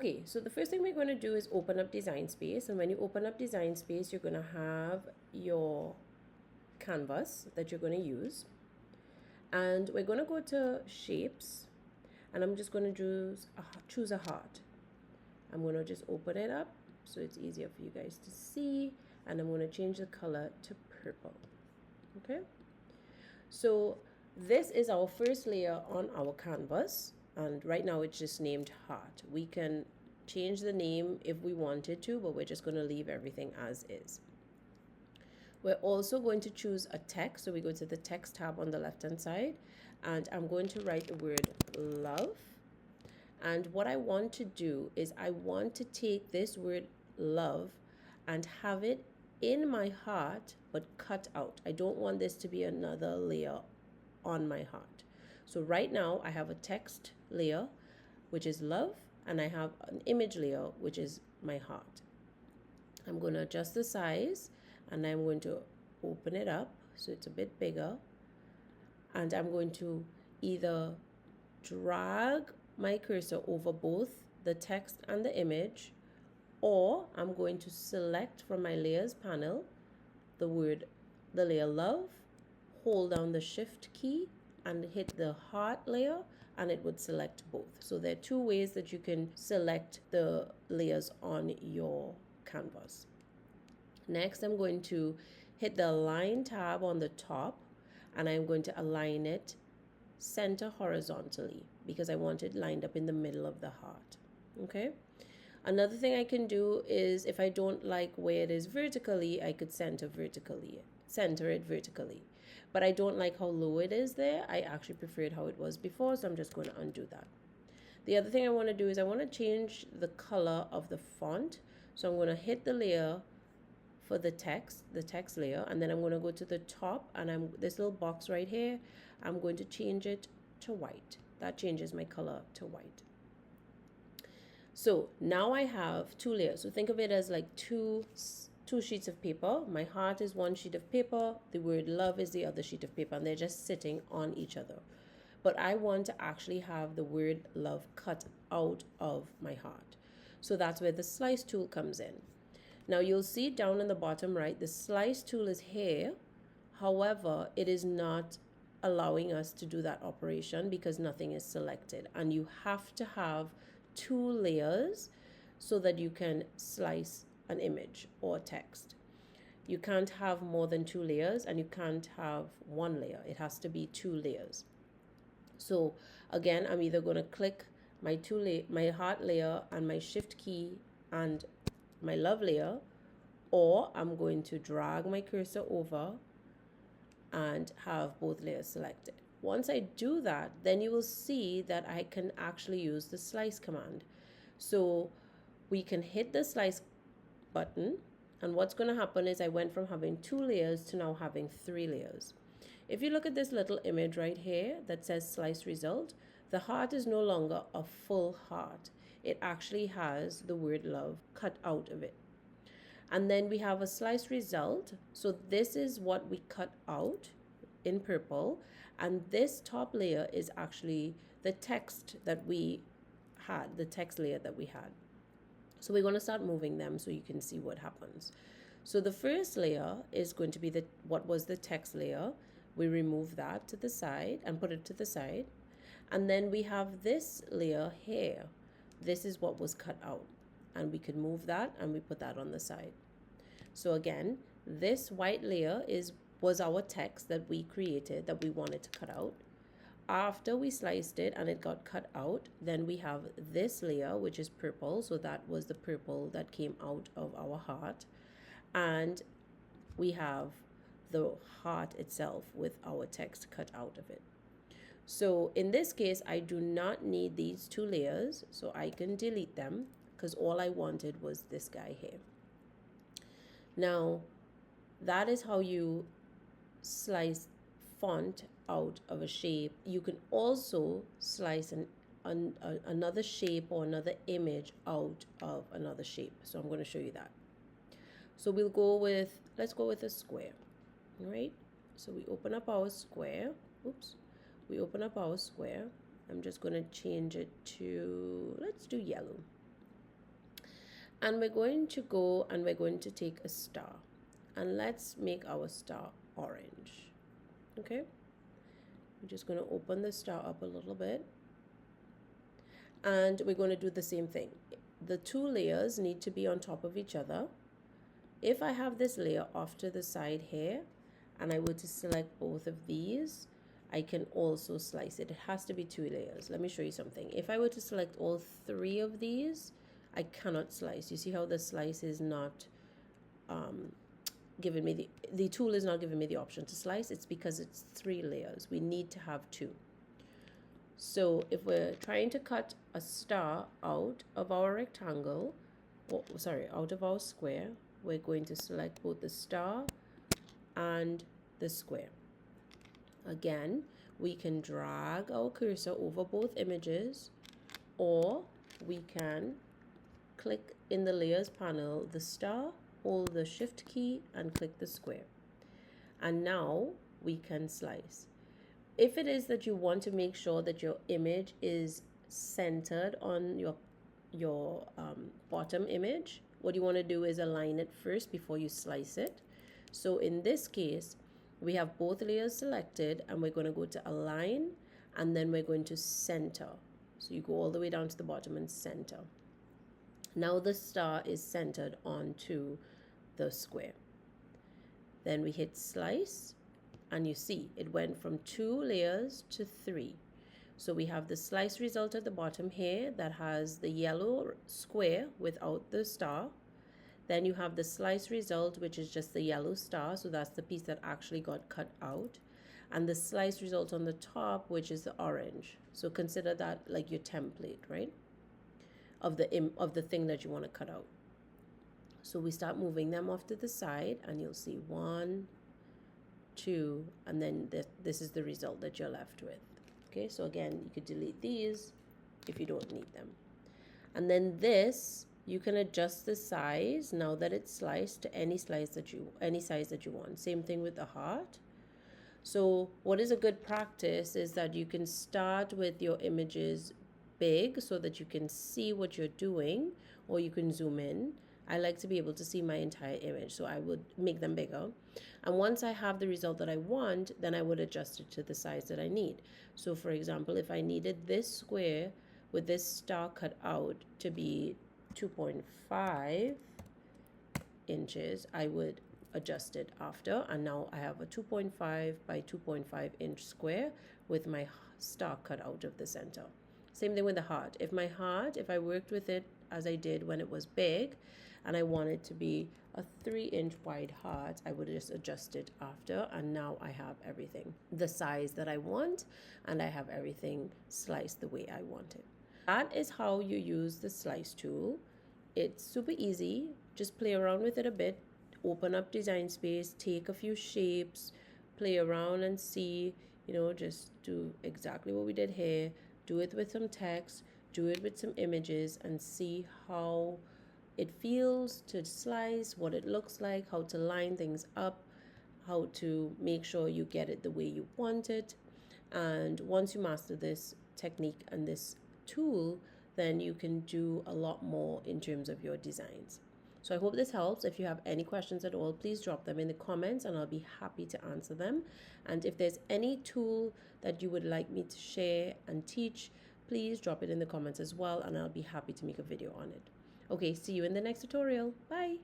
Okay, so the first thing we're going to do is open up Design Space. And when you open up Design Space, you're going to have your canvas that you're going to use. And we're going to go to Shapes. And I'm just going to choose a heart. I'm going to just open it up so it's easier for you guys to see. And I'm going to change the color to purple. Okay. So this is our first layer on our canvas. And right now it's just named heart. We can change the name if we wanted to, but we're just going to leave everything as is. We're also going to choose a text. So we go to the text tab on the left hand side, and I'm going to write the word love. And what I want to do is I want to take this word love and have it in my heart, but cut out. I don't want this to be another layer on my heart. So right now I have a text layer, which is love, and I have an image layer, which is my heart. I'm going to adjust the size, and I'm going to open it up so it's a bit bigger. And I'm going to either drag my cursor over both the text and the image, or I'm going to select from my layers panel the layer love, hold down the shift key and hit the heart layer, and it would select both. So there are two ways that you can select the layers on your canvas. Next, I'm going to hit the Align tab on the top, and I'm going to align it center horizontally because I want it lined up in the middle of the heart. Okay. Another thing I can do is if I don't like where it is vertically, I could center it vertically. But I don't like how low it is there. I actually preferred how it was before, so I'm just going to undo that. The other thing I want to do is I want to change the color of the font. So I'm going to hit the layer for the text layer, and then I'm going to go to the top, and this little box right here, I'm going to change it to white. That changes my color to white. So now I have two layers. So think of it as like two sheets of paper. My heart is one sheet of paper. The word love is the other sheet of paper, and they're just sitting on each other. But I want to actually have the word love cut out of my heart. So that's where the slice tool comes in. Now you'll see down in the bottom right, the slice tool is here. However, it is not allowing us to do that operation because nothing is selected. And you have to have two layers so that you can slice an image or text. You can't have more than two layers, and you can't have one layer. It has to be two layers. So again, I'm either going to click my my heart layer and my shift key and my love layer, or I'm going to drag my cursor over and have both layers selected. Once I do that, then you will see that I can actually use the slice command. So we can hit the slice button, and what's going to happen is I went from having two layers to now having three layers. If you look at this little image right here that says slice result, the heart is no longer a full heart. It actually has the word love cut out of it. And then we have a slice result. So this is what we cut out in purple. And this top layer is actually the text that we had, the text layer that we had. So we're going to start moving them so you can see what happens. So the first layer is going to be what was the text layer. We remove that to the side and put it to the side. And then we have this layer here. This is what was cut out. And we could move that and we put that on the side. So again, this white layer was our text that we created that we wanted to cut out. After we sliced it and it got cut out, then we have this layer, which is purple. So that was the purple that came out of our heart. And we have the heart itself with our text cut out of it. So in this case, I do not need these two layers, so I can delete them because all I wanted was this guy here. Now, that is how you slice font out of a shape. You can also slice another shape or another image out of another shape. So I'm going to show you that. So let's go with a square. All right. So we open up our square. We open up our square. I'm just going to change it to, let's do yellow. And we're going to go and we're going to take a star. And let's make our star orange. Okay? I'm just going to open the star up a little bit. And we're going to do the same thing. The two layers need to be on top of each other. If I have this layer off to the side here, and I were to select both of these, I can also slice it. It has to be two layers. Let me show you something. If I were to select all three of these, I cannot slice. You see how the slice is not giving me the tool is not giving me the option to slice. It's because it's three layers. We need to have two. So if we're trying to cut a star out of our rectangle, out of our square, we're going to select both the star and the square. Again, we can drag our cursor over both images, or we can click in the layers panel the star, hold the shift key and click the square. And now we can slice. If it is that you want to make sure that your image is centered on your bottom image, what you want to do is align it first before you slice it. So in this case, we have both layers selected and we're going to go to align and then we're going to center. So you go all the way down to the bottom and center. Now the star is centered onto the square. Then we hit slice and you see it went from 2 layers to 3. So we have the slice result at the bottom here that has the yellow square without the star. Then you have the slice result, which is just the yellow star. So that's the piece that actually got cut out. And the slice result on the top, which is the orange. So consider that like your template, right? Of the thing that you want to cut out. So we start moving them off to the side and you'll see 1, 2, and then this is the result that you're left with. Okay, so again, you could delete these if you don't need them. And then this, you can adjust the size now that it's sliced to any size that you want. Same thing with the heart. So what is a good practice is that you can start with your images big so that you can see what you're doing, or you can zoom in. I like to be able to see my entire image, so I would make them bigger. And once I have the result that I want, then I would adjust it to the size that I need. So for example, if I needed this square with this star cut out to be 2.5 inches, I would adjust it after, and now I have a 2.5 by 2.5 inch square with my star cut out of the center. Same thing with the heart. If I worked with it as I did when it was big and I want it to be a 3-inch wide heart, I would just adjust it after, and now I have everything the size that I want and I have everything sliced the way I want it. That is how you use the slice tool. It's super easy. Just play around with it a bit, open up design space, take a few shapes, play around and see, just do exactly what we did here. Do it with some text, do it with some images, and see how it feels to slice, what it looks like, how to line things up, how to make sure you get it the way you want it. And once you master this technique and this tool, then you can do a lot more in terms of your designs. So I hope this helps. If you have any questions at all, please drop them in the comments and I'll be happy to answer them. And if there's any tool that you would like me to share and teach, please drop it in the comments as well and I'll be happy to make a video on it. Okay, see you in the next tutorial. Bye!